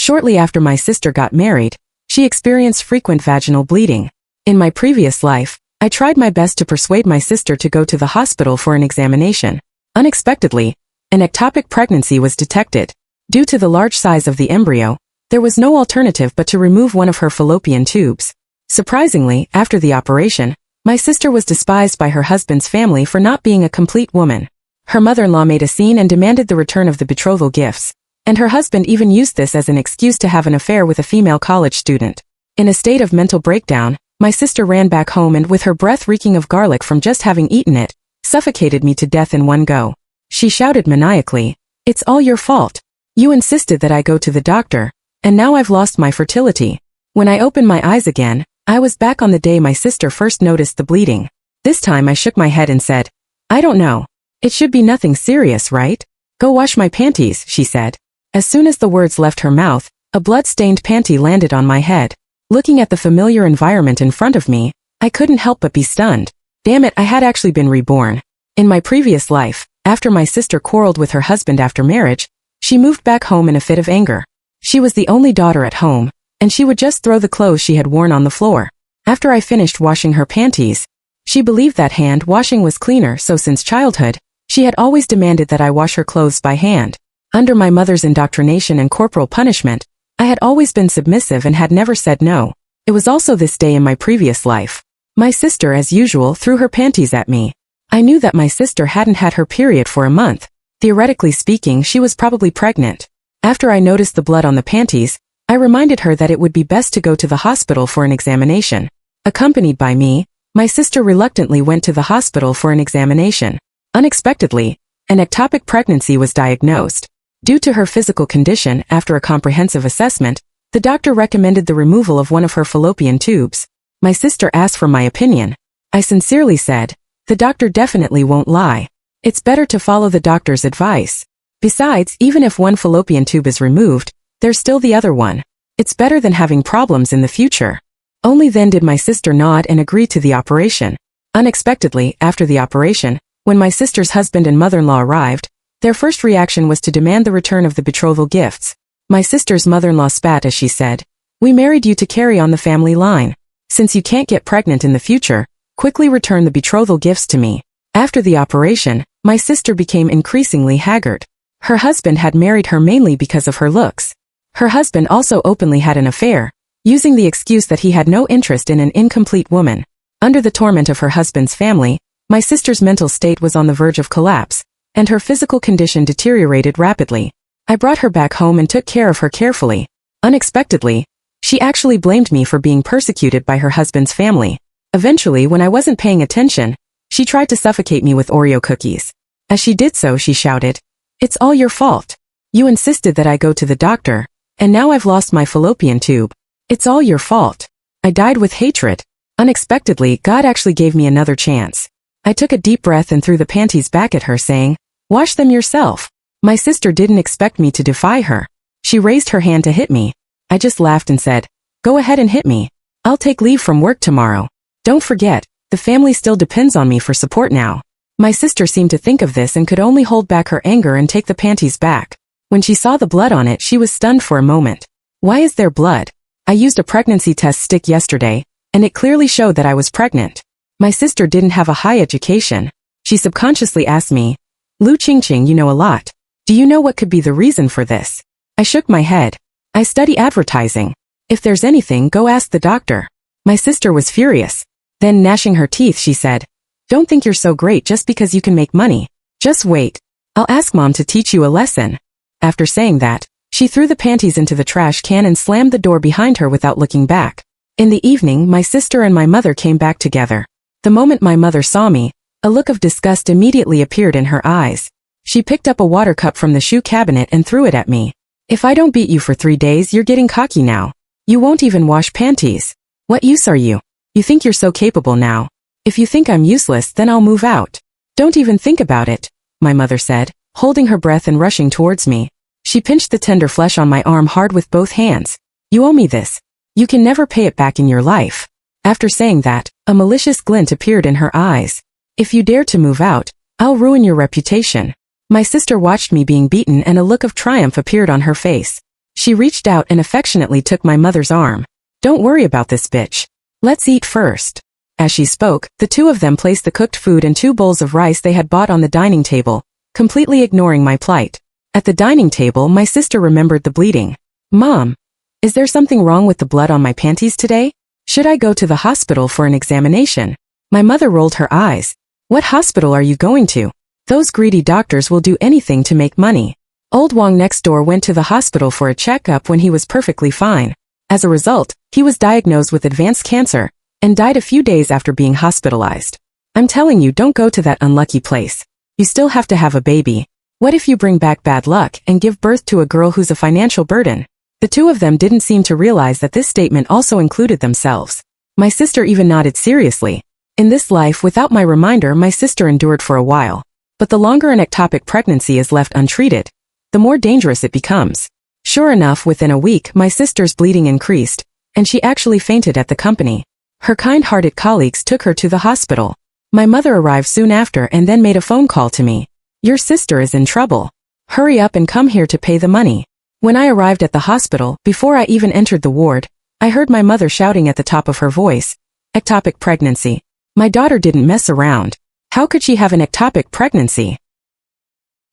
Shortly after my sister got married, she experienced frequent vaginal bleeding. In my previous life, I tried my best to persuade my sister to go to the hospital for an examination. Unexpectedly, an ectopic pregnancy was detected. Due to the large size of the embryo, there was no alternative but to remove one of her fallopian tubes. Surprisingly, after the operation, my sister was despised by her husband's family for not being a complete woman. Her mother-in-law made a scene and demanded the return of the betrothal gifts, and her husband even used this as an excuse to have an affair with a female college student. In a state of mental breakdown, my sister ran back home and, with her breath reeking of garlic from just having eaten it, suffocated me to death in one go. She shouted maniacally, "It's all your fault. You insisted that I go to the doctor, and now I've lost my fertility." When I opened my eyes again, I was back on the day my sister first noticed the bleeding. This time I shook my head and said, "I don't know. It should be nothing serious, right? Go wash my panties," she said. As soon as the words left her mouth, a blood-stained panty landed on my head. Looking at the familiar environment in front of me, I couldn't help but be stunned. Damn it, I had actually been reborn. In my previous life, after my sister quarreled with her husband after marriage, she moved back home in a fit of anger. She was the only daughter at home, and she would just throw the clothes she had worn on the floor. After I finished washing her panties, she believed that hand washing was cleaner, so since childhood, she had always demanded that I wash her clothes by hand. Under my mother's indoctrination and corporal punishment, I had always been submissive and had never said no. It was also this day in my previous life. My sister, as usual, threw her panties at me. I knew that my sister hadn't had her period for a month. Theoretically speaking, she was probably pregnant. After I noticed the blood on the panties, I reminded her that it would be best to go to the hospital for an examination. Accompanied by me, my sister reluctantly went to the hospital for an examination. Unexpectedly, an ectopic pregnancy was diagnosed. Due to her physical condition, after a comprehensive assessment, the doctor recommended the removal of one of her fallopian tubes. My sister asked for my opinion. I sincerely said, "The doctor definitely won't lie. It's better to follow the doctor's advice. Besides, even if one fallopian tube is removed, there's still the other one. It's better than having problems in the future." Only then did my sister nod and agree to the operation. Unexpectedly, after the operation, when my sister's husband and mother-in-law arrived, their first reaction was to demand the return of the betrothal gifts. My sister's mother-in-law spat as she said, "We married you to carry on the family line. Since you can't get pregnant in the future, quickly return the betrothal gifts to me." After the operation, my sister became increasingly haggard. Her husband had married her mainly because of her looks. Her husband also openly had an affair, using the excuse that he had no interest in an incomplete woman. Under the torment of her husband's family, my sister's mental state was on the verge of collapse, and her physical condition deteriorated rapidly. I brought her back home and took care of her carefully. Unexpectedly, she actually blamed me for being persecuted by her husband's family. Eventually, when I wasn't paying attention, she tried to suffocate me with Oreo cookies. As she did so, she shouted, "It's all your fault. You insisted that I go to the doctor, and now I've lost my fallopian tube. It's all your fault." I died with hatred. Unexpectedly, God actually gave me another chance. I took a deep breath and threw the panties back at her, saying, "Wash them yourself." My sister didn't expect me to defy her. She raised her hand to hit me. I just laughed and said, "Go ahead and hit me. I'll take leave from work tomorrow. Don't forget, the family still depends on me for support now." My sister seemed to think of this and could only hold back her anger and take the panties back. When she saw the blood on it, she was stunned for a moment. "Why is there blood? I used a pregnancy test stick yesterday, and it clearly showed that I was pregnant." My sister didn't have a high education. She subconsciously asked me, "Lu Qingqing, you know a lot. Do you know what could be the reason for this?" I shook my head. "I study advertising. If there's anything, go ask the doctor." My sister was furious. Then, gnashing her teeth, she said, "Don't think you're so great just because you can make money. Just wait. I'll ask Mom to teach you a lesson." After saying that, she threw the panties into the trash can and slammed the door behind her without looking back. In the evening, my sister and my mother came back together. The moment my mother saw me, a look of disgust immediately appeared in her eyes. She picked up a water cup from the shoe cabinet and threw it at me. "If I don't beat you for 3 days, you're getting cocky now. You won't even wash panties. What use are you? You think you're so capable now. If you think I'm useless, then I'll move out. Don't even think about it," my mother said, holding her breath and rushing towards me. She pinched the tender flesh on my arm hard with both hands. "You owe me this. You can never pay it back in your life." After saying that, a malicious glint appeared in her eyes. "If you dare to move out, I'll ruin your reputation." My sister watched me being beaten and a look of triumph appeared on her face. She reached out and affectionately took my mother's arm. Don't worry about this, bitch. Let's eat first. As she spoke, the two of them placed the cooked food and 2 bowls of rice they had bought on the dining table, completely ignoring my plight. At the dining table, my sister remembered the bleeding. Mom, is there something wrong with the blood on my panties today? Should I go to the hospital for an examination? My mother rolled her eyes. What hospital are you going to? Those greedy doctors will do anything to make money. Old Wang next door went to the hospital for a checkup when he was perfectly fine. As a result, he was diagnosed with advanced cancer and died a few days after being hospitalized. I'm telling you, don't go to that unlucky place. You still have to have a baby. What if you bring back bad luck and give birth to a girl who's a financial burden? The two of them didn't seem to realize that this statement also included themselves. My sister even nodded seriously. In this life, without my reminder, my sister endured for a while. But the longer an ectopic pregnancy is left untreated, the more dangerous it becomes. Sure enough, within a week, my sister's bleeding increased, and she actually fainted at the company. Her kind-hearted colleagues took her to the hospital. My mother arrived soon after and then made a phone call to me. Your sister is in trouble. Hurry up and come here to pay the money. When I arrived at the hospital, before I even entered the ward, I heard my mother shouting at the top of her voice, "Ectopic pregnancy." My daughter didn't mess around. How could she have an ectopic pregnancy?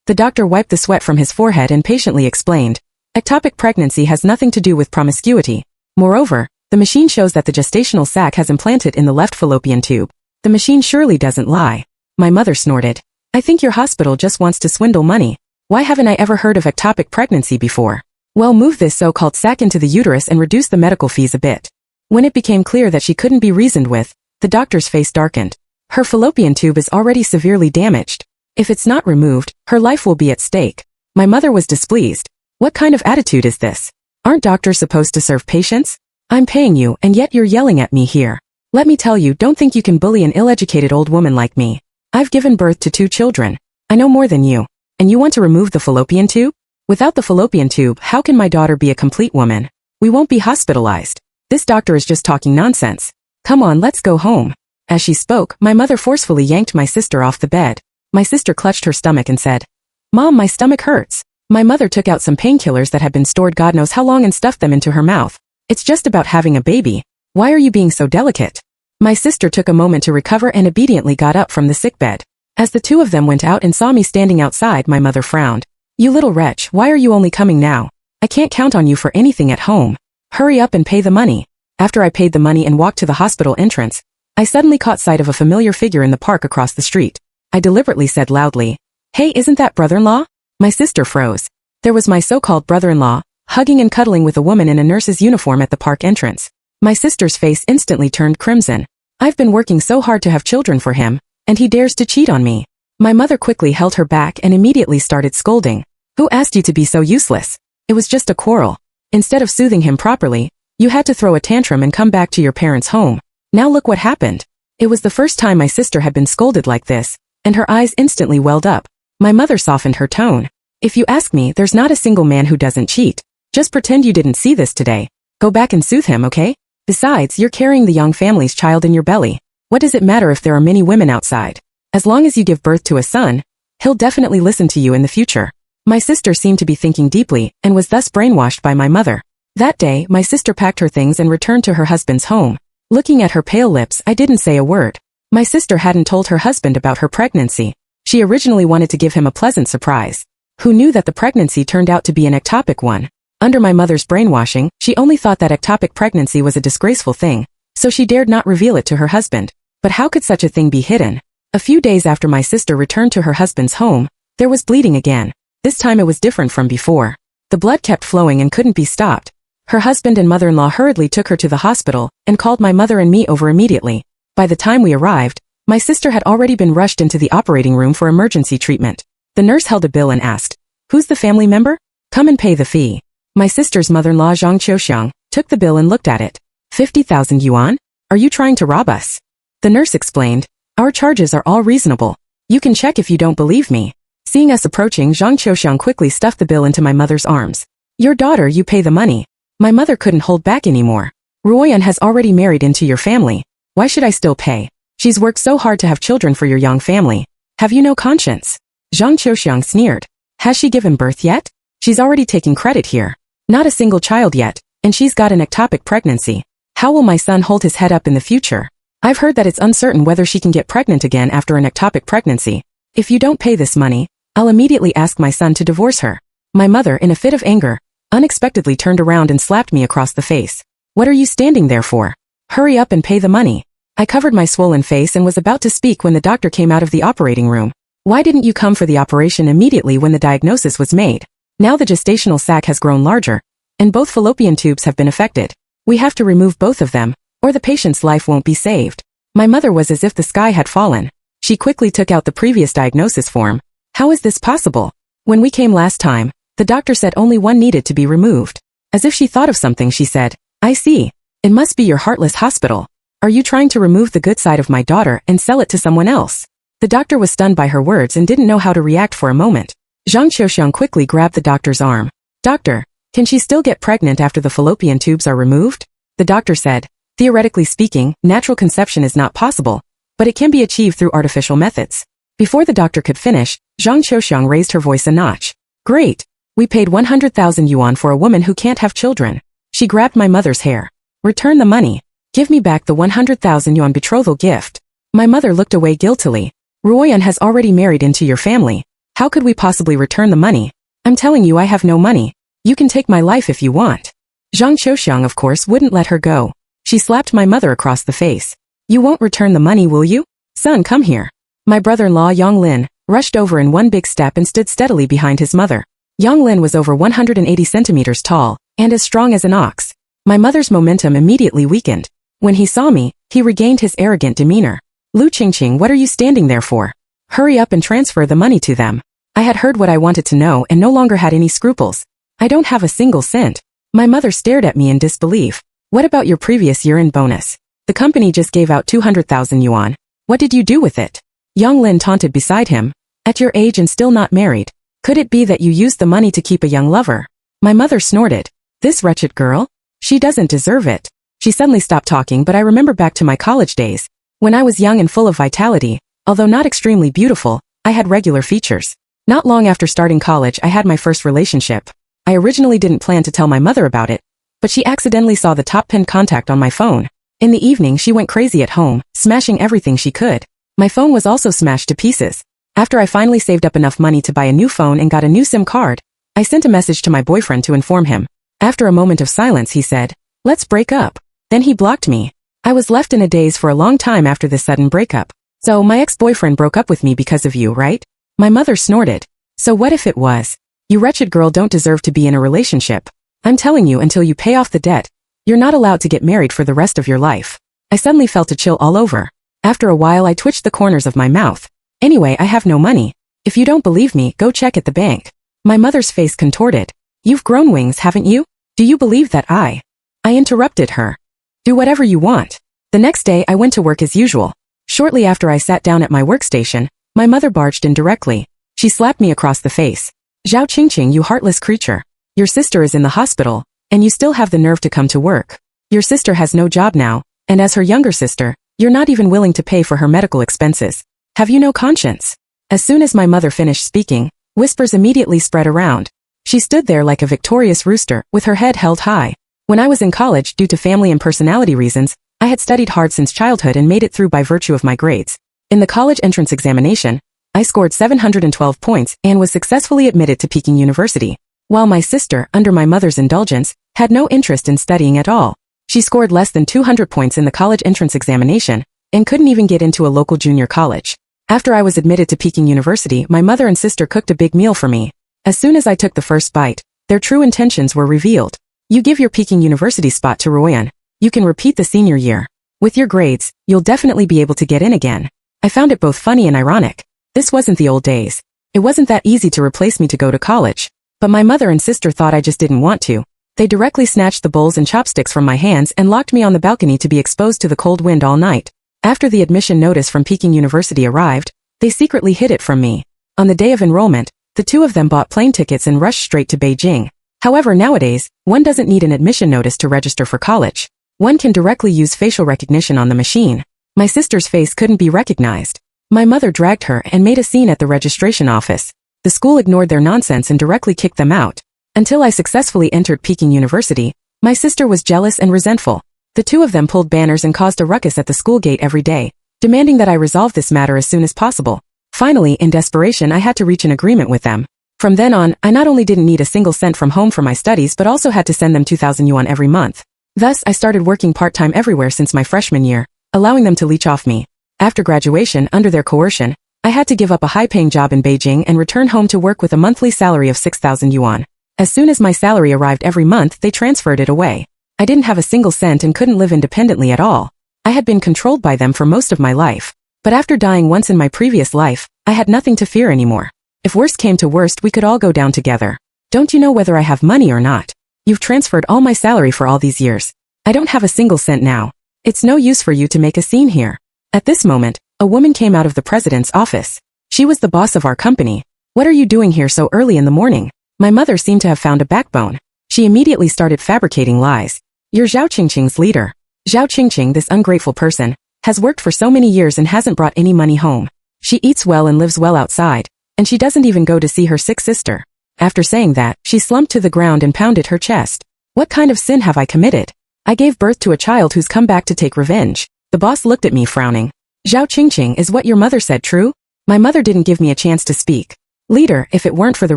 The doctor wiped the sweat from his forehead and patiently explained, ectopic pregnancy has nothing to do with promiscuity. Moreover, the machine shows that the gestational sac has implanted in the left fallopian tube. The machine surely doesn't lie. My mother snorted. I think your hospital just wants to swindle money. Why haven't I ever heard of ectopic pregnancy before? Well, move this so-called sac into the uterus and reduce the medical fees a bit. When it became clear that she couldn't be reasoned with, the doctor's face darkened. Her fallopian tube is already severely damaged. If it's not removed, her life will be at stake. My mother was displeased. What kind of attitude is this? Aren't doctors supposed to serve patients? I'm paying you, and yet you're yelling at me here. Let me tell you, don't think you can bully an ill-educated old woman like me. I've given birth to 2 children. I know more than you. And you want to remove the fallopian tube? Without the fallopian tube, how can my daughter be a complete woman? We won't be hospitalized. This doctor is just talking nonsense. Come on, let's go home. As she spoke, my mother forcefully yanked my sister off the bed. My sister clutched her stomach and said, Mom, my stomach hurts. My mother took out some painkillers that had been stored God knows how long and stuffed them into her mouth. It's just about having a baby. Why are you being so delicate? My sister took a moment to recover and obediently got up from the sickbed. As the two of them went out and saw me standing outside, my mother frowned. You little wretch, why are you only coming now? I can't count on you for anything at home. Hurry up and pay the money. After I paid the money and walked to the hospital entrance, I suddenly caught sight of a familiar figure in the park across the street. I deliberately said loudly, Hey, isn't that brother-in-law? My sister froze. There was my so-called brother-in-law, hugging and cuddling with a woman in a nurse's uniform at the park entrance. My sister's face instantly turned crimson. I've been working so hard to have children for him, and he dares to cheat on me. My mother quickly held her back and immediately started scolding. Who asked you to be so useless? It was just a quarrel. Instead of soothing him properly, you had to throw a tantrum and come back to your parents' home. Now look what happened. It was the first time my sister had been scolded like this, and her eyes instantly welled up. My mother softened her tone. If you ask me, there's not a single man who doesn't cheat. Just pretend you didn't see this today. Go back and soothe him, okay? Besides, you're carrying the young family's child in your belly. What does it matter if there are many women outside? As long as you give birth to a son, he'll definitely listen to you in the future. My sister seemed to be thinking deeply and was thus brainwashed by my mother. That day, my sister packed her things and returned to her husband's home. Looking at her pale lips, I didn't say a word. My sister hadn't told her husband about her pregnancy. She originally wanted to give him a pleasant surprise. Who knew that the pregnancy turned out to be an ectopic one? Under my mother's brainwashing, she only thought that ectopic pregnancy was a disgraceful thing, so she dared not reveal it to her husband. But how could such a thing be hidden? A few days after my sister returned to her husband's home, there was bleeding again. This time it was different from before. The blood kept flowing and couldn't be stopped. Her husband and mother-in-law hurriedly took her to the hospital and called my mother and me over immediately. By the time we arrived, my sister had already been rushed into the operating room for emergency treatment. The nurse held a bill and asked, Who's the family member? Come and pay the fee. My sister's mother-in-law Zhang Qiuxiang took the bill and looked at it. 50,000 yuan? Are you trying to rob us? The nurse explained, Our charges are all reasonable. You can check if you don't believe me. Seeing us approaching, Zhang Qiuxiang quickly stuffed the bill into my mother's arms. Your daughter, you pay the money. My mother couldn't hold back anymore. Ruoyan has already married into your family. Why should I still pay? She's worked so hard to have children for your young family. Have you no conscience? Zhang Qiuxiang sneered. Has she given birth yet? She's already taking credit here. Not a single child yet, and she's got an ectopic pregnancy. How will my son hold his head up in the future? I've heard that it's uncertain whether she can get pregnant again after an ectopic pregnancy. If you don't pay this money, I'll immediately ask my son to divorce her. My mother, in a fit of anger, unexpectedly turned around and slapped me across the face. What are you standing there for? Hurry up and pay the money. I covered my swollen face and was about to speak when the doctor came out of the operating room. Why didn't you come for the operation immediately when the diagnosis was made? Now the gestational sac has grown larger, and both fallopian tubes have been affected. We have to remove both of them, or the patient's life won't be saved. My mother was as if the sky had fallen. She quickly took out the previous diagnosis form. How is this possible? When we came last time, the doctor said only one needed to be removed. As if she thought of something, she said, I see. It must be your heartless hospital. Are you trying to remove the good side of my daughter and sell it to someone else? The doctor was stunned by her words and didn't know how to react for a moment. Zhang Qiuxiang quickly grabbed the doctor's arm. Doctor, can she still get pregnant after the fallopian tubes are removed? The doctor said, theoretically speaking, natural conception is not possible, but it can be achieved through artificial methods. Before the doctor could finish, Zhang Qiuxiang raised her voice a notch. Great! We paid 100,000 yuan for a woman who can't have children. She grabbed my mother's hair. Return the money. Give me back the 100,000 yuan betrothal gift. My mother looked away guiltily. Ruoyan has already married into your family. How could we possibly return the money? I'm telling you I have no money. You can take my life if you want. Zhang Qiuxiang of course wouldn't let her go. She slapped my mother across the face. You won't return the money, will you? Son, come here. My brother-in-law Yang Lin rushed over in one big step and stood steadily behind his mother. Yang Lin was over 180 centimeters tall and as strong as an ox. My mother's momentum immediately weakened. When he saw me, he regained his arrogant demeanor. Lu Qingqing, what are you standing there for? Hurry up and transfer the money to them. I had heard what I wanted to know and no longer had any scruples. I don't have a single cent. My mother stared at me in disbelief. What about your previous year-end bonus? The company just gave out 200,000 yuan. What did you do with it? Yang Lin taunted beside him. At your age and still not married. Could it be that you used the money to keep a young lover? My mother snorted. This wretched girl? She doesn't deserve it. She suddenly stopped talking, but I remember back to my college days. When I was young and full of vitality, although not extremely beautiful, I had regular features. Not long after starting college, I had my first relationship. I originally didn't plan to tell my mother about it, but she accidentally saw the top pinned contact on my phone. In the evening, she went crazy at home, smashing everything she could. My phone was also smashed to pieces. After I finally saved up enough money to buy a new phone and got a new SIM card, I sent a message to my boyfriend to inform him. After a moment of silence, he said, "Let's break up." Then he blocked me. I was left in a daze for a long time after this sudden breakup. So my ex-boyfriend broke up with me because of you, right? My mother snorted. So what if it was? You wretched girl don't deserve to be in a relationship. I'm telling you, until you pay off the debt, you're not allowed to get married for the rest of your life. I suddenly felt a chill all over. After a while, I twitched the corners of my mouth. Anyway, I have no money. If you don't believe me, go check at the bank. My mother's face contorted. You've grown wings, haven't you? Do you believe that I interrupted her. Do whatever you want. The next day, I went to work as usual. Shortly after I sat down at my workstation, my mother barged in directly. She slapped me across the face. Zhao Qingqing, you heartless creature. Your sister is in the hospital, and you still have the nerve to come to work. Your sister has no job now, and as her younger sister, you're not even willing to pay for her medical expenses. Have you no conscience? As soon as my mother finished speaking, whispers immediately spread around. She stood there like a victorious rooster, with her head held high. When I was in college, due to family and personality reasons, I had studied hard since childhood and made it through by virtue of my grades. In the college entrance examination, I scored 712 points and was successfully admitted to Peking University, while my sister, under my mother's indulgence, had no interest in studying at all. She scored less than 200 points in the college entrance examination and couldn't even get into a local junior college. After I was admitted to Peking University, my mother and sister cooked a big meal for me. As soon as I took the first bite, their true intentions were revealed. You give your Peking University spot to Ruoyan. You can repeat the senior year. With your grades, you'll definitely be able to get in again. I found it both funny and ironic. This wasn't the old days. It wasn't that easy to replace me to go to college. But my mother and sister thought I just didn't want to. They directly snatched the bowls and chopsticks from my hands and locked me on the balcony to be exposed to the cold wind all night. After the admission notice from Peking University arrived, they secretly hid it from me. On the day of enrollment, the two of them bought plane tickets and rushed straight to Beijing. However, nowadays, one doesn't need an admission notice to register for college. One can directly use facial recognition on the machine. My sister's face couldn't be recognized. My mother dragged her and made a scene at the registration office. The school ignored their nonsense and directly kicked them out. Until I successfully entered Peking University, my sister was jealous and resentful. The two of them pulled banners and caused a ruckus at the school gate every day, demanding that I resolve this matter as soon as possible. Finally, in desperation, I had to reach an agreement with them. From then on, I not only didn't need a single cent from home for my studies but also had to send them 2,000 yuan every month. Thus, I started working part-time everywhere since my freshman year, allowing them to leech off me. After graduation, under their coercion, I had to give up a high-paying job in Beijing and return home to work with a monthly salary of 6,000 yuan. As soon as my salary arrived every month, they transferred it away. I didn't have a single cent and couldn't live independently at all. I had been controlled by them for most of my life. But after dying once in my previous life, I had nothing to fear anymore. If worst came to worst, we could all go down together. Don't you know whether I have money or not? You've transferred all my salary for all these years. I don't have a single cent now. It's no use for you to make a scene here. At this moment, a woman came out of the president's office. She was the boss of our company. What are you doing here so early in the morning? My mother seemed to have found a backbone. She immediately started fabricating lies. You're Zhao Qingqing's leader. Zhao Qingqing, this ungrateful person, has worked for so many years and hasn't brought any money home. She eats well and lives well outside, and she doesn't even go to see her sick sister. After saying that, she slumped to the ground and pounded her chest. What kind of sin have I committed? I gave birth to a child who's come back to take revenge. The boss looked at me frowning. Zhao Qingqing, is what your mother said true? My mother didn't give me a chance to speak. Leader, if it weren't for the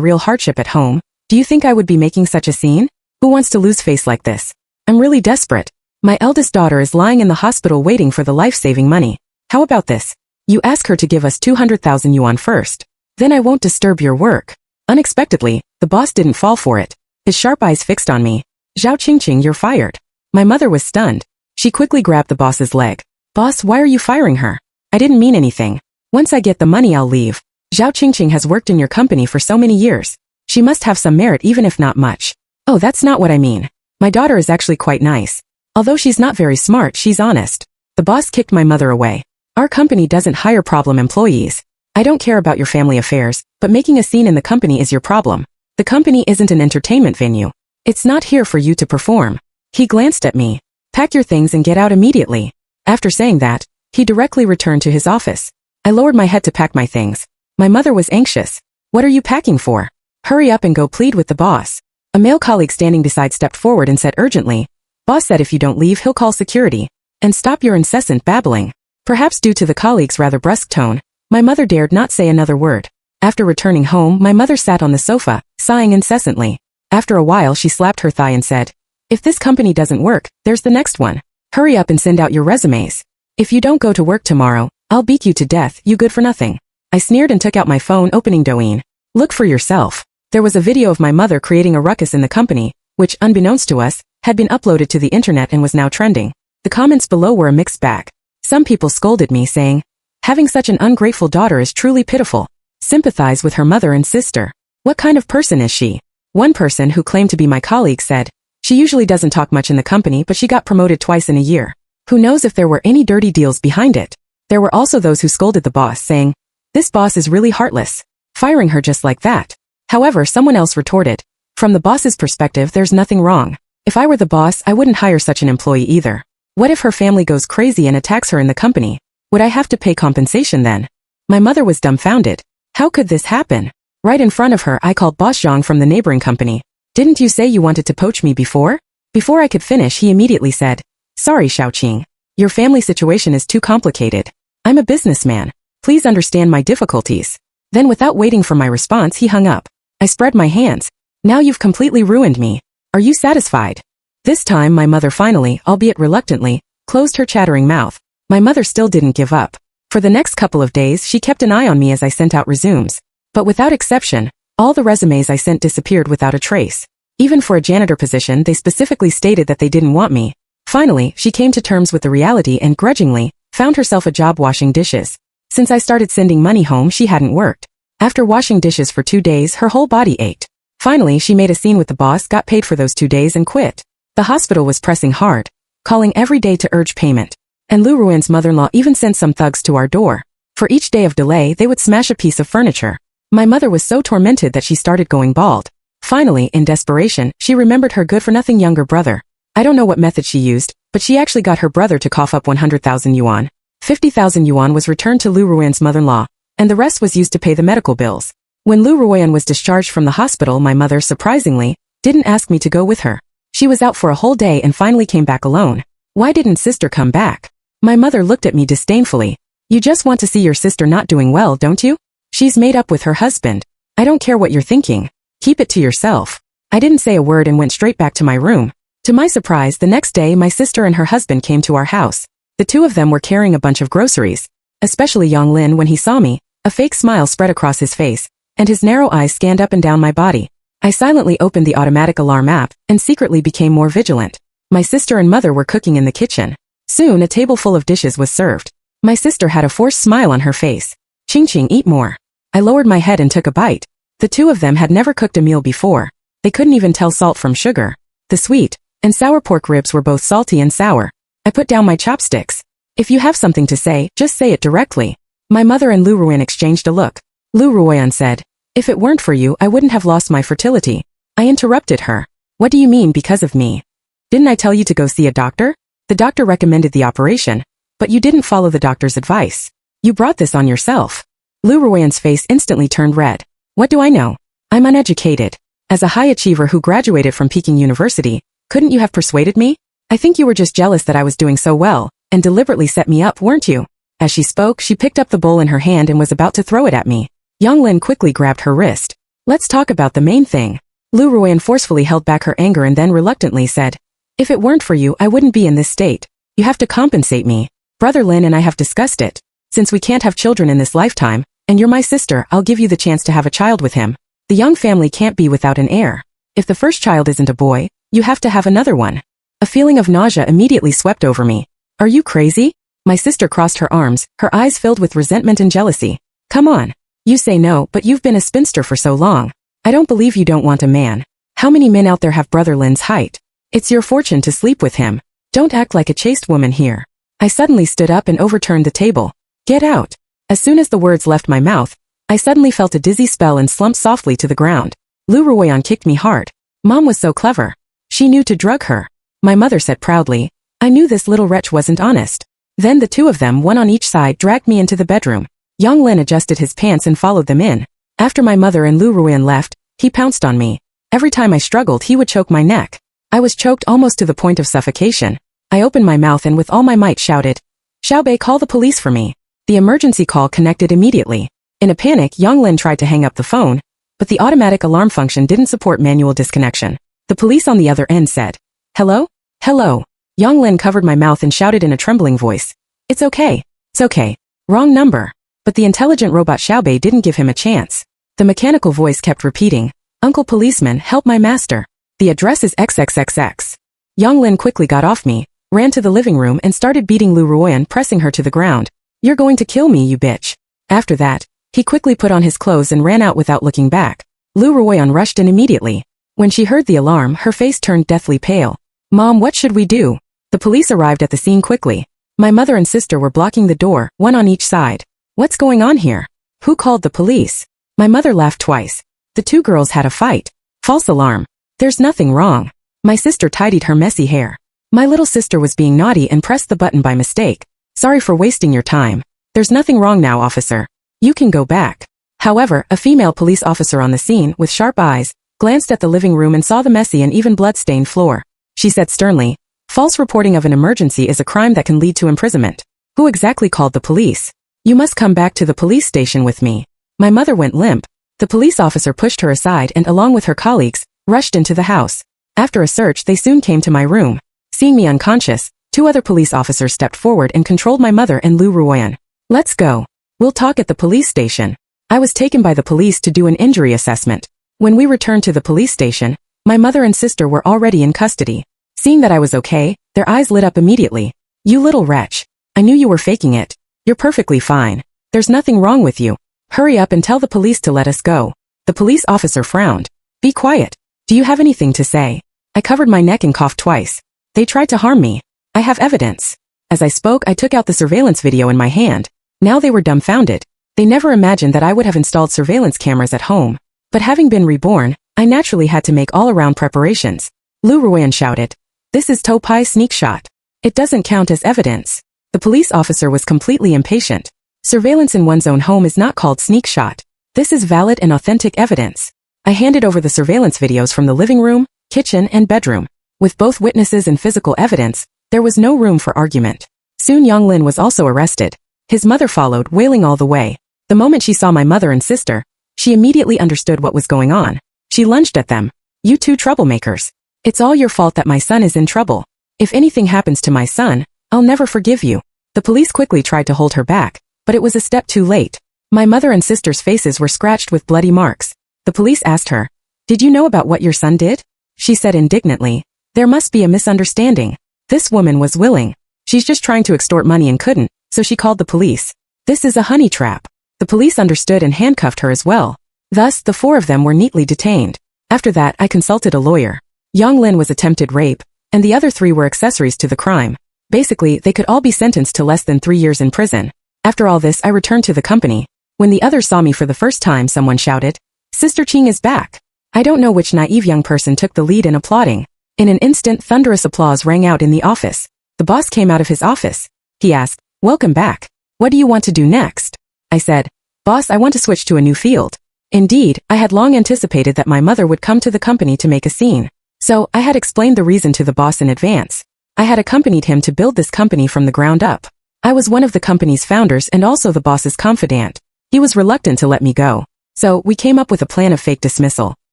real hardship at home, do you think I would be making such a scene? Who wants to lose face like this? I'm really desperate. My eldest daughter is lying in the hospital waiting for the life-saving money. How about this? You ask her to give us 200,000 yuan first. Then I won't disturb your work. Unexpectedly, the boss didn't fall for it. His sharp eyes fixed on me. Zhao Qingqing, you're fired. My mother was stunned. She quickly grabbed the boss's leg. Boss, why are you firing her? I didn't mean anything. Once I get the money, I'll leave. Zhao Qingqing has worked in your company for so many years. She must have some merit even if not much. Oh, that's not what I mean. My daughter is actually quite nice. Although she's not very smart, she's honest. The boss kicked my mother away. Our company doesn't hire problem employees. I don't care about your family affairs, but making a scene in the company is your problem. The company isn't an entertainment venue. It's not here for you to perform. He glanced at me. Pack your things and get out immediately. After saying that, he directly returned to his office. I lowered my head to pack my things. My mother was anxious. What are you packing for? Hurry up and go plead with the boss. A male colleague standing beside stepped forward and said urgently, Boss said if you don't leave, he'll call security. And stop your incessant babbling. Perhaps due to the colleague's rather brusque tone, my mother dared not say another word. After returning home, my mother sat on the sofa, sighing incessantly. After a while, she slapped her thigh and said, If this company doesn't work, there's the next one. Hurry up and send out your resumes. If you don't go to work tomorrow, I'll beat you to death, you good for nothing. I sneered and took out my phone, opening Douyin. Look for yourself. There was a video of my mother creating a ruckus in the company, which, unbeknownst to us, had been uploaded to the internet and was now trending. The comments below were a mixed bag. Some people scolded me, saying, Having such an ungrateful daughter is truly pitiful. Sympathize with her mother and sister. What kind of person is she? One person who claimed to be my colleague said, She usually doesn't talk much in the company, but she got promoted twice in a year. Who knows if there were any dirty deals behind it? There were also those who scolded the boss, saying, This boss is really heartless. Firing her just like that. However, someone else retorted, From the boss's perspective, there's nothing wrong. If I were the boss, I wouldn't hire such an employee either. What if her family goes crazy and attacks her in the company? Would I have to pay compensation then? My mother was dumbfounded. How could this happen? Right in front of her, I called Boss Zhang from the neighboring company. Didn't you say you wanted to poach me before? Before I could finish, he immediately said, Sorry, Xiaoqing. Your family situation is too complicated. I'm a businessman. Please understand my difficulties. Then without waiting for my response, he hung up. I spread my hands. Now you've completely ruined me. Are you satisfied? This time my mother finally, albeit reluctantly, closed her chattering mouth. My mother still didn't give up. For the next couple of days, she kept an eye on me as I sent out resumes. But without exception, all the resumes I sent disappeared without a trace. Even for a janitor position, they specifically stated that they didn't want me. Finally, she came to terms with the reality and grudgingly found herself a job washing dishes. Since I started sending money home, she hadn't worked. After washing dishes for 2 days, her whole body ached. Finally, she made a scene with the boss, got paid for those 2 days and quit. The hospital was pressing hard, calling every day to urge payment. And Lu Ruan's mother-in-law even sent some thugs to our door. For each day of delay, they would smash a piece of furniture. My mother was so tormented that she started going bald. Finally, in desperation, she remembered her good-for-nothing younger brother. I don't know what method she used, but she actually got her brother to cough up 100,000 yuan. 50,000 yuan was returned to Lu Ruan's mother-in-law, and the rest was used to pay the medical bills. When Lu Ruan was discharged from the hospital, my mother, surprisingly, Didn't ask me to go with her. She was out for a whole day and finally came back alone. Why didn't sister come back? My mother looked at me disdainfully. You just want to see your sister not doing well, don't you? She's made up with her husband. I don't care what you're thinking. Keep it to yourself. I didn't say a word and went straight back to my room. To my surprise, the next day my sister and her husband came to our house. The two of them were carrying a bunch of groceries. Especially Young Lin, when he saw me, a fake smile spread across his face, and his narrow eyes scanned up and down my body. I silently opened the automatic alarm app and secretly became more vigilant. My sister and mother were cooking in the kitchen. Soon a table full of dishes was served. My sister had a forced smile on her face. Ching Ching, eat more. I lowered my head and took a bite. The two of them had never cooked a meal before. They couldn't even tell salt from sugar. The sweet and sour pork ribs were both salty and sour. I put down my chopsticks. If you have something to say, just say it directly. My mother and Lu Ruoyan exchanged a look. Lu Ruoyan said, if it weren't for you, I wouldn't have lost my fertility. I interrupted her. What do you mean because of me? Didn't I tell you to go see a doctor? The doctor recommended the operation, but you didn't follow the doctor's advice. You brought this on yourself. Lu Ruoyan's face instantly turned red. What do I know? I'm uneducated. As a high achiever who graduated from Peking University, couldn't you have persuaded me? I think you were just jealous that I was doing so well, and deliberately set me up, weren't you? As she spoke, she picked up the bowl in her hand and was about to throw it at me. Yang Lin quickly grabbed her wrist. Let's talk about the main thing. Lu Ruoyan forcefully held back her anger and then reluctantly said, if it weren't for you, I wouldn't be in this state. You have to compensate me. Brother Lin and I have discussed it. Since we can't have children in this lifetime, and you're my sister, I'll give you the chance to have a child with him. The Young family can't be without an heir. If the first child isn't a boy, you have to have another one. A feeling of nausea immediately swept over me. Are you crazy? My sister crossed her arms, her eyes filled with resentment and jealousy. Come on. You say no, but you've been a spinster for so long. I don't believe you don't want a man. How many men out there have Brother Lin's height? It's your fortune to sleep with him. Don't act like a chaste woman here. I suddenly stood up and overturned the table. Get out. As soon as the words left my mouth, I suddenly felt a dizzy spell and slumped softly to the ground. Lu Ruoyan kicked me hard. Mom was so clever. She knew to drug her. My mother said proudly, I knew this little wretch wasn't honest. Then the two of them, one on each side, dragged me into the bedroom. Yang Lin adjusted his pants and followed them in. After my mother and Lu Ruoyan left, he pounced on me. Every time I struggled, he would choke my neck. I was choked almost to the point of suffocation. I opened my mouth and with all my might shouted, Xiaobei, call the police for me. The emergency call connected immediately. In a panic, Yang Lin tried to hang up the phone, but the automatic alarm function didn't support manual disconnection. The police on the other end said, Hello? Hello. Yang Lin covered my mouth and shouted in a trembling voice, It's okay. It's okay. Wrong number. But the intelligent robot Xiaobei didn't give him a chance. The mechanical voice kept repeating, Uncle policeman, help my master. The address is XXXX. Yang Lin quickly got off me, ran to the living room and started beating Lu Ruoyan, pressing her to the ground. You're going to kill me, you bitch. After that, he quickly put on his clothes and ran out without looking back. Lu Ruoyan rushed in immediately. When she heard the alarm, her face turned deathly pale. Mom, what should we do? The police arrived at the scene quickly. My mother and sister were blocking the door, one on each side. What's going on here? Who called the police? My mother laughed twice. The two girls had a fight. False alarm. There's nothing wrong. My sister tidied her messy hair. My little sister was being naughty and pressed the button by mistake. Sorry for wasting your time. There's nothing wrong now, officer. You can go back. However, a female police officer on the scene, with sharp eyes, glanced at the living room and saw the messy and even blood-stained floor. She said sternly, False reporting of an emergency is a crime that can lead to imprisonment. Who exactly called the police? You must come back to the police station with me. My mother went limp. The police officer pushed her aside and, along with her colleagues, rushed into the house. After a search, they soon came to my room. Seeing me unconscious, two other police officers stepped forward and controlled my mother and Lu Ruoyan. Let's go. We'll talk at the police station. I was taken by the police to do an injury assessment. When we returned to the police station, my mother and sister were already in custody. Seeing that I was okay, their eyes lit up immediately. You little wretch. I knew you were faking it. You're perfectly fine. There's nothing wrong with you. Hurry up and tell the police to let us go. The police officer frowned. Be quiet. Do you have anything to say? I covered my neck and coughed twice. They tried to harm me. I have evidence. As I spoke, I took out the surveillance video in my hand. Now they were dumbfounded. They never imagined that I would have installed surveillance cameras at home. But having been reborn, I naturally had to make all-around preparations. Lu Ruoyan shouted, This is Topai sneak shot. It doesn't count as evidence. The police officer was completely impatient. Surveillance in one's own home is not called sneak shot. This is valid and authentic evidence. I handed over the surveillance videos from the living room, kitchen, and bedroom. With both witnesses and physical evidence, there was no room for argument. Soon Yonglin was also arrested. His mother followed, wailing all the way. The moment she saw my mother and sister, she immediately understood what was going on. She lunged at them. "You two troublemakers. It's all your fault that my son is in trouble. If anything happens to my son, I'll never forgive you." The police quickly tried to hold her back, but it was a step too late. My mother and sister's faces were scratched with bloody marks. The police asked her, "Did you know about what your son did?" She said indignantly, "There must be a misunderstanding. This woman was willing. She's just trying to extort money and couldn't, so she called the police. This is a honey trap." The police understood and handcuffed her as well. Thus, the four of them were neatly detained. After that, I consulted a lawyer. Yonglin was attempted rape, and the other three were accessories to the crime. Basically, they could all be sentenced to less than 3 years in prison. After all this, I returned to the company. When the others saw me for the first time, someone shouted, "Sister Ching is back." I don't know which naive young person took the lead in applauding. In an instant, thunderous applause rang out in the office. The boss came out of his office. He asked, "Welcome back. What do you want to do next?" I said, "Boss, I want to switch to a new field." Indeed, I had long anticipated that my mother would come to the company to make a scene. So, I had explained the reason to the boss in advance. I had accompanied him to build this company from the ground up. I was one of the company's founders and also the boss's confidant. He was reluctant to let me go. So, we came up with a plan of fake dismissal.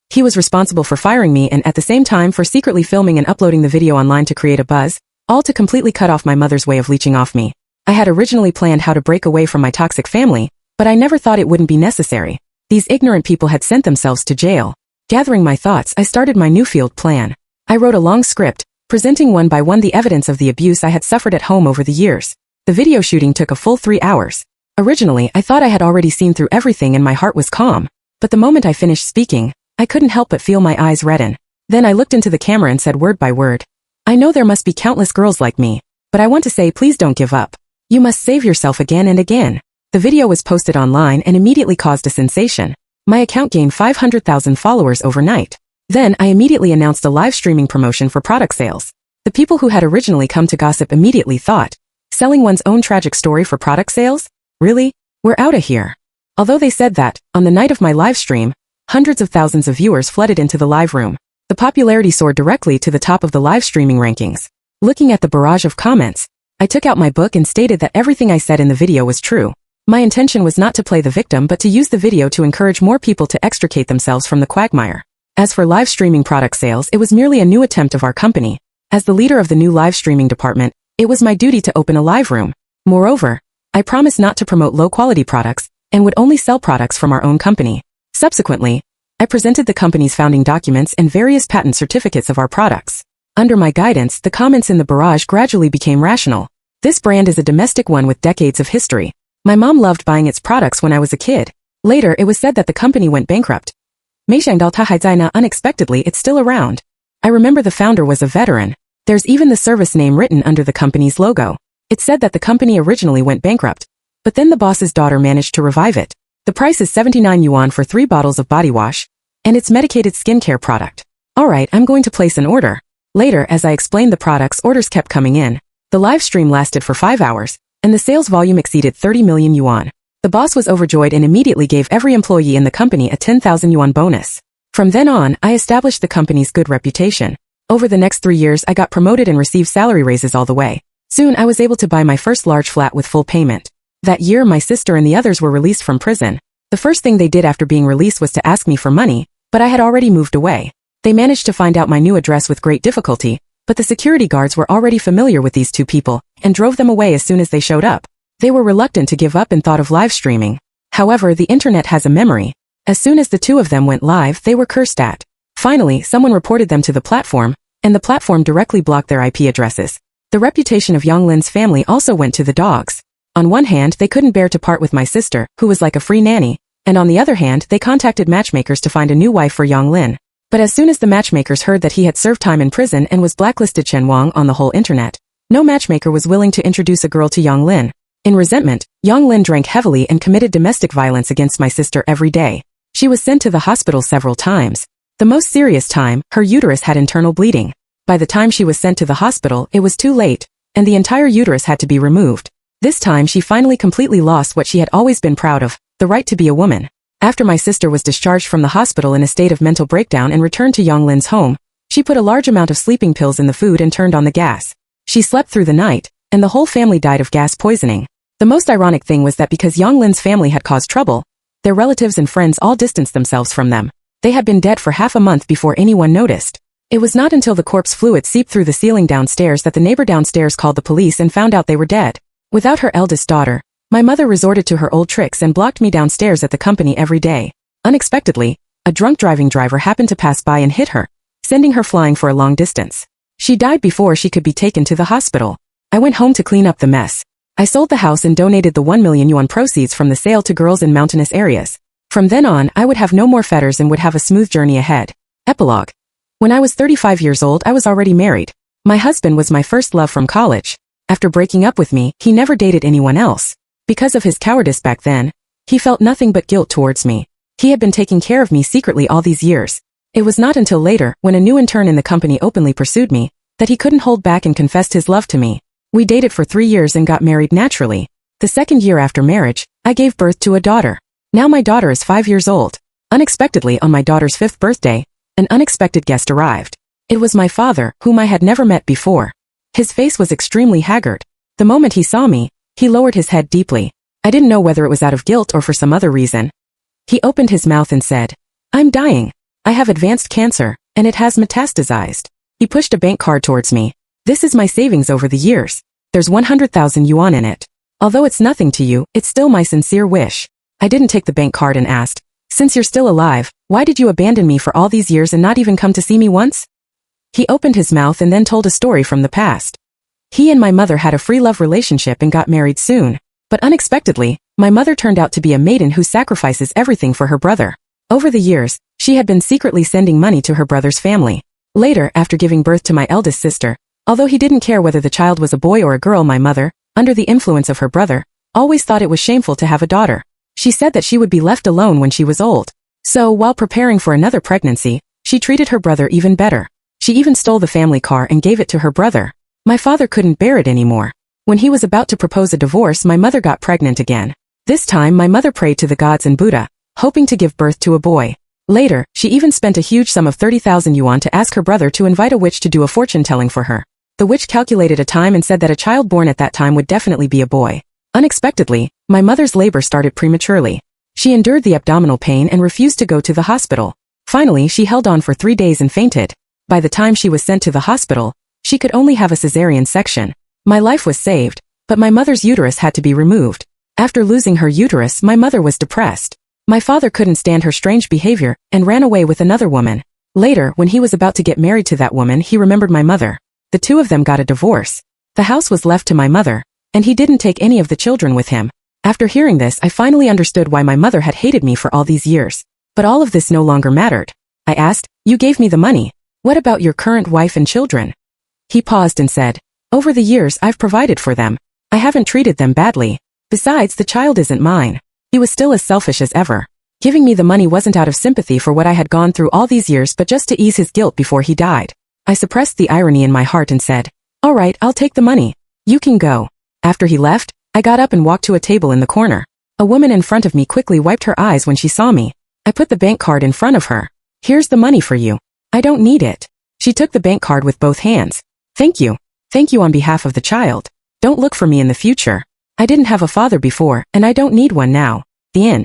He was responsible for firing me and at the same time for secretly filming and uploading the video online to create a buzz, all to completely cut off my mother's way of leeching off me. I had originally planned how to break away from my toxic family, but I never thought it wouldn't be necessary. These ignorant people had sent themselves to jail. Gathering my thoughts, I started my new field plan. I wrote a long script, presenting one by one the evidence of the abuse I had suffered at home over the years. The video shooting took a full 3 hours. Originally, I thought I had already seen through everything and my heart was calm. But the moment I finished speaking, I couldn't help but feel my eyes redden. Then I looked into the camera and said word by word, "I know there must be countless girls like me, but I want to say please don't give up. You must save yourself again and again." The video was posted online and immediately caused a sensation. My account gained 500,000 followers overnight. Then I immediately announced a live streaming promotion for product sales. The people who had originally come to gossip immediately thought, selling one's own tragic story for product sales? Really? We're outta here. Although they said that, on the night of my live stream, hundreds of thousands of viewers flooded into the live room. The popularity soared directly to the top of the live streaming rankings. Looking at the barrage of comments, I took out my book and stated that everything I said in the video was true. My intention was not to play the victim but to use the video to encourage more people to extricate themselves from the quagmire. As for live streaming product sales, it was merely a new attempt of our company. As the leader of the new live streaming department, it was my duty to open a live room. Moreover, I promised not to promote low-quality products and would only sell products from our own company. Subsequently, I presented the company's founding documents and various patent certificates of our products. Under my guidance, the comments in the barrage gradually became rational. This brand is a domestic one with decades of history. My mom loved buying its products when I was a kid. Later, it was said that the company went bankrupt. Unexpectedly, it's still around. I remember the founder was a veteran. There's even the service name written under the company's logo. It said that the company originally went bankrupt, but then the boss's daughter managed to revive it. The price is 79 yuan for 3 bottles of body wash, and it's medicated skincare product. Alright, I'm going to place an order. Later, as I explained the products, orders kept coming in. The live stream lasted for 5 hours, and the sales volume exceeded 30 million yuan. The boss was overjoyed and immediately gave every employee in the company a 10,000 yuan bonus. From then on, I established the company's good reputation. Over the next 3 years, I got promoted and received salary raises all the way. Soon, I was able to buy my first large flat with full payment. That year, my sister and the others were released from prison. The first thing they did after being released was to ask me for money, but I had already moved away. They managed to find out my new address with great difficulty, but the security guards were already familiar with these two people and drove them away as soon as they showed up. They were reluctant to give up and thought of live streaming. However, the internet has a memory. As soon as the two of them went live, they were cursed at. Finally, someone reported them to the platform, and the platform directly blocked their IP addresses. The reputation of Yonglin's family also went to the dogs. On one hand, they couldn't bear to part with my sister, who was like a free nanny, and on the other hand, they contacted matchmakers to find a new wife for Yonglin. But as soon as the matchmakers heard that he had served time in prison and was blacklisted Chen Wang on the whole internet, no matchmaker was willing to introduce a girl to Yonglin. In resentment, Yonglin drank heavily and committed domestic violence against my sister every day. She was sent to the hospital several times. The most serious time, her uterus had internal bleeding. By the time she was sent to the hospital, it was too late, and the entire uterus had to be removed. This time she finally completely lost what she had always been proud of, the right to be a woman. After my sister was discharged from the hospital in a state of mental breakdown and returned to Yonglin's home, She put a large amount of sleeping pills in the food and turned on the gas. She slept through the night, and the whole family died of gas poisoning. The most ironic thing was that because Yang Lin's family had caused trouble, their relatives and friends all distanced themselves from them. They had been dead for half a month before anyone noticed. It was not until the corpse fluid seeped through the ceiling downstairs that the neighbor downstairs called the police and found out they were dead. Without her eldest daughter, my mother resorted to her old tricks and blocked me downstairs at the company every day. Unexpectedly, a drunk driving driver happened to pass by and hit her, sending her flying for a long distance. She died before she could be taken to the hospital. I went home to clean up the mess. I sold the house and donated the 1 million yuan proceeds from the sale to girls in mountainous areas. From then on, I would have no more fetters and would have a smooth journey ahead. Epilogue. When I was 35 years old, I was already married. My husband was my first love from college. After breaking up with me, he never dated anyone else. Because of his cowardice back then, he felt nothing but guilt towards me. He had been taking care of me secretly all these years. It was not until later, when a new intern in the company openly pursued me, that he couldn't hold back and confessed his love to me. We dated for 3 years and got married naturally. The second year after marriage, I gave birth to a daughter. Now my daughter is 5 years old. Unexpectedly, on my daughter's 5th birthday, an unexpected guest arrived. It was my father, whom I had never met before. His face was extremely haggard. The moment he saw me, he lowered his head deeply. I didn't know whether it was out of guilt or for some other reason. He opened his mouth and said, "I'm dying. I have advanced cancer, and it has metastasized." He pushed a bank card towards me. "This is my savings over the years. There's 100,000 yuan in it. Although it's nothing to you, it's still my sincere wish." I didn't take the bank card and asked, "Since you're still alive, why did you abandon me for all these years and not even come to see me once?" He opened his mouth and then told a story from the past. He and my mother had a free love relationship and got married soon. But unexpectedly, my mother turned out to be a maiden who sacrifices everything for her brother. Over the years, she had been secretly sending money to her brother's family. Later, after giving birth to my eldest sister, although he didn't care whether the child was a boy or a girl, my mother, under the influence of her brother, always thought it was shameful to have a daughter. She said that she would be left alone when she was old. So, while preparing for another pregnancy, she treated her brother even better. She even stole the family car and gave it to her brother. My father couldn't bear it anymore. When he was about to propose a divorce, my mother got pregnant again. This time, my mother prayed to the gods and Buddha, hoping to give birth to a boy. Later, she even spent a huge sum of 30,000 yuan to ask her brother to invite a witch to do a fortune-telling for her. The witch calculated a time and said that a child born at that time would definitely be a boy. Unexpectedly, my mother's labor started prematurely. She endured the abdominal pain and refused to go to the hospital. Finally, she held on for 3 days and fainted. By the time she was sent to the hospital, she could only have a cesarean section. My life was saved, but my mother's uterus had to be removed. After losing her uterus, my mother was depressed. My father couldn't stand her strange behavior and ran away with another woman. Later, when he was about to get married to that woman, he remembered my mother. The two of them got a divorce. The house was left to my mother, and he didn't take any of the children with him. After hearing this, I finally understood why my mother had hated me for all these years. But all of this no longer mattered. I asked, "You gave me the money. What about your current wife and children?" He paused and said, "Over the years, I've provided for them. I haven't treated them badly. Besides, the child isn't mine." He was still as selfish as ever. Giving me the money wasn't out of sympathy for what I had gone through all these years, but just to ease his guilt before he died. I suppressed the irony in my heart and said, "All right, I'll take the money. You can go." After he left, I got up and walked to a table in the corner. A woman in front of me quickly wiped her eyes when she saw me. I put the bank card in front of her. "Here's the money for you. I don't need it." She took the bank card with both hands. "Thank you. Thank you on behalf of the child. Don't look for me in the future. I didn't have a father before, and I don't need one now." The end.